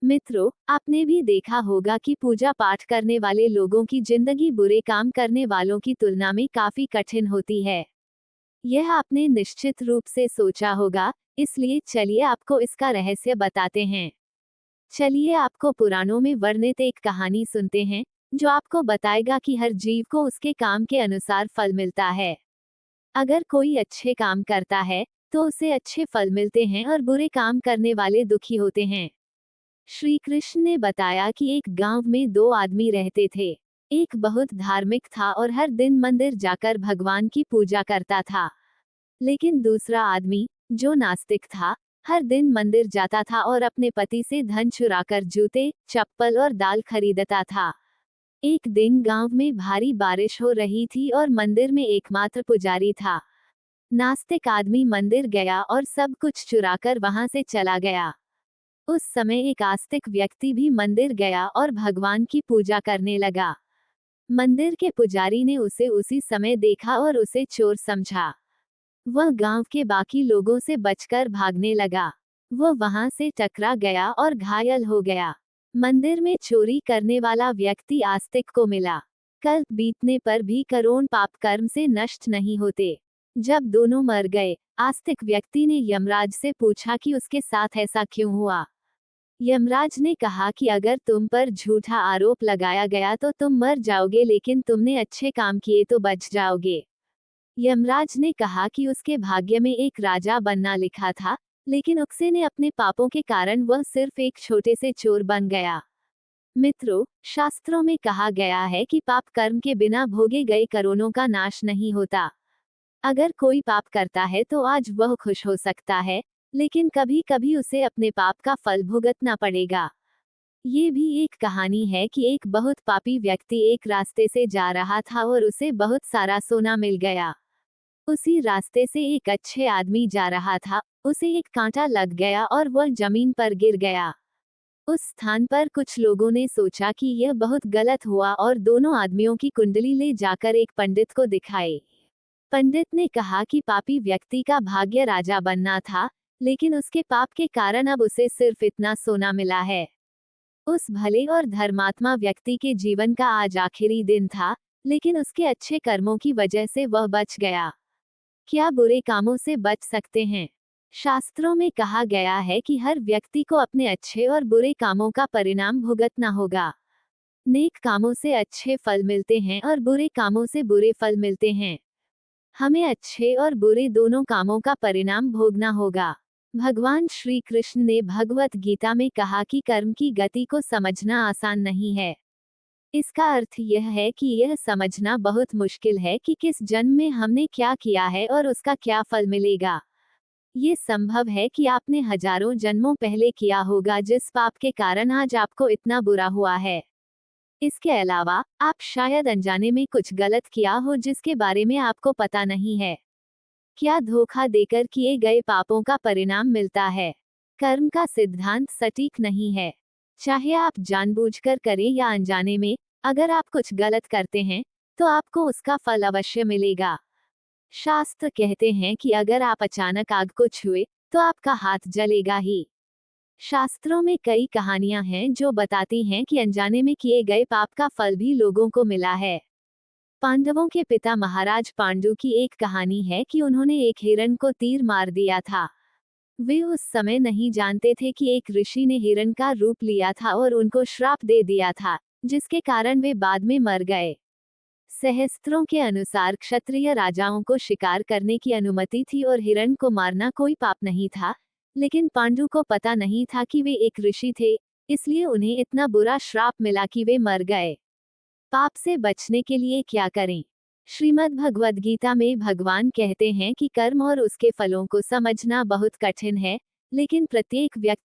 मित्रों, आपने भी देखा होगा कि पूजा पाठ करने वाले लोगों की जिंदगी बुरे काम करने वालों की तुलना में काफी कठिन होती है। यह आपने निश्चित रूप से सोचा होगा, इसलिए चलिए आपको इसका रहस्य बताते हैं। चलिए आपको पुराणों में वर्णित एक कहानी सुनते हैं, जो आपको बताएगा कि हर जीव को उसके काम के अनुसार फल मिलता है। अगर कोई अच्छे काम करता है, तो उसे अच्छे फल मिलते हैं और बुरे काम करने वाले दुखी होते हैं। श्री कृष्ण ने बताया कि एक गांव में दो आदमी रहते थे। एक बहुत धार्मिक था और हर दिन मंदिर जाकर भगवान की पूजा करता था। लेकिन दूसरा आदमी, जो नास्तिक था, हर दिन मंदिर जाता था और अपने पति से धन चुराकर जूते, चप्पल और दाल खरीदता था। एक दिन गांव में भारी बारिश हो रही थी और मंदिर में एकमात्र पुजारी था। नास्तिक आदमी मंदिर गया और सब कुछ चुराकर वहां से चला गया। उस समय एक आस्तिक व्यक्ति भी मंदिर गया और भगवान की पूजा करने लगा। मंदिर के पुजारी ने उसे उसी समय देखा और उसे चोर समझा। वह गांव के बाकी लोगों से बचकर भागने लगा। वह वहां से टकरा गया और घायल हो गया। मंदिर में चोरी करने वाला व्यक्ति आस्तिक को मिला। कल्प बीतने पर भी करोड़ पाप कर्म से नष्ट नहीं होते। जब दोनों मर गए, आस्तिक व्यक्ति ने यमराज से पूछा कि उसके साथ ऐसा क्यों हुआ। यमराज ने कहा कि अगर तुम पर झूठा आरोप लगाया गया तो तुम मर जाओगे, लेकिन तुमने अच्छे काम किए तो बच जाओगे। यमराज ने कहा कि उसके भाग्य में एक राजा बनना लिखा था, लेकिन उकसे ने अपने पापों के कारण वह सिर्फ एक छोटे से चोर बन गया। मित्रों, शास्त्रों में कहा गया है कि पाप कर्म के बिना भोगे गए करोड़ों का नाश नहीं होता। अगर कोई पाप करता है तो आज वह खुश हो सकता है, लेकिन कभी कभी उसे अपने पाप का फल भुगतना पड़ेगा। ये भी एक कहानी है कि एक बहुत पापी व्यक्ति एक रास्ते से जा रहा था और उसे बहुत सारा सोना मिल गया। उसी रास्ते से एक अच्छे आदमी जा रहा था, उसे एक कांटा लग गया और वह जमीन पर गिर गया। उस स्थान पर कुछ लोगों ने सोचा कि यह बहुत गलत हुआ और दोनों आदमियों की कुंडली ले जाकर एक पंडित को दिखाई। पंडित ने कहा कि पापी व्यक्ति का भाग्य राजा बनना था, लेकिन उसके पाप के कारण अब उसे सिर्फ इतना सोना मिला है। उस भले और धर्मात्मा व्यक्ति के जीवन का आज आखिरी दिन था, लेकिन उसके अच्छे कर्मों की वजह से वह बच गया। क्या बुरे कामों से बच सकते हैं? शास्त्रों में कहा गया है कि हर व्यक्ति को अपने अच्छे और बुरे कामों का परिणाम भुगतना होगा। नेक कामों से अच्छे फल मिलते हैं और बुरे कामों से बुरे फल मिलते हैं। हमें अच्छे और बुरे दोनों कामों का परिणाम भोगना होगा। भगवान श्री कृष्ण ने भगवत गीता में कहा कि कर्म की गति को समझना आसान नहीं है। इसका अर्थ यह है कि यह समझना बहुत मुश्किल है कि किस जन्म में हमने क्या किया है और उसका क्या फल मिलेगा। ये संभव है कि आपने हजारों जन्मों पहले किया होगा जिस पाप के कारण आज आपको इतना बुरा हुआ है। इसके अलावा, आप शायद अनजाने में कुछ गलत किया हो जिसके बारे में आपको पता नहीं है। क्या धोखा देकर किए गए पापों का परिणाम मिलता है? कर्म का सिद्धांत सटीक नहीं है। चाहे आप जानबूझकर करें या अनजाने में, अगर आप कुछ गलत करते हैं, तो आपको उसका फल अवश्य मिलेगा। शास्त्र कहते हैं कि अगर आप अचानक आग को छुए, तो आपका हाथ जलेगा ही। शास्त्रों में कई कहानियां हैं जो बताती हैं कि अनजाने में किए गए पाप का फल भी लोगों को मिला है। पांडवों के पिता महाराज पांडु की एक कहानी है कि उन्होंने एक हिरण को तीर मार दिया था। वे उस समय नहीं जानते थे कि एक ऋषि ने हिरण का रूप लिया था और उनको श्राप दे दिया था, जिसके कारण वे बाद में मर गए। सहस्त्रों के अनुसार क्षत्रिय राजाओं को शिकार करने की अनुमति थी और हिरण को मारना कोई पाप नहीं था, लेकिन पांडु को पता नहीं था कि वे एक ऋषि थे, इसलिए उन्हें इतना बुरा श्राप मिला कि वे मर गए। पाप से बचने के लिए क्या करें? श्रीमद् भगवद गीता में भगवान कहते हैं कि कर्म और उसके फलों को समझना बहुत कठिन है, लेकिन प्रत्येक व्यक्ति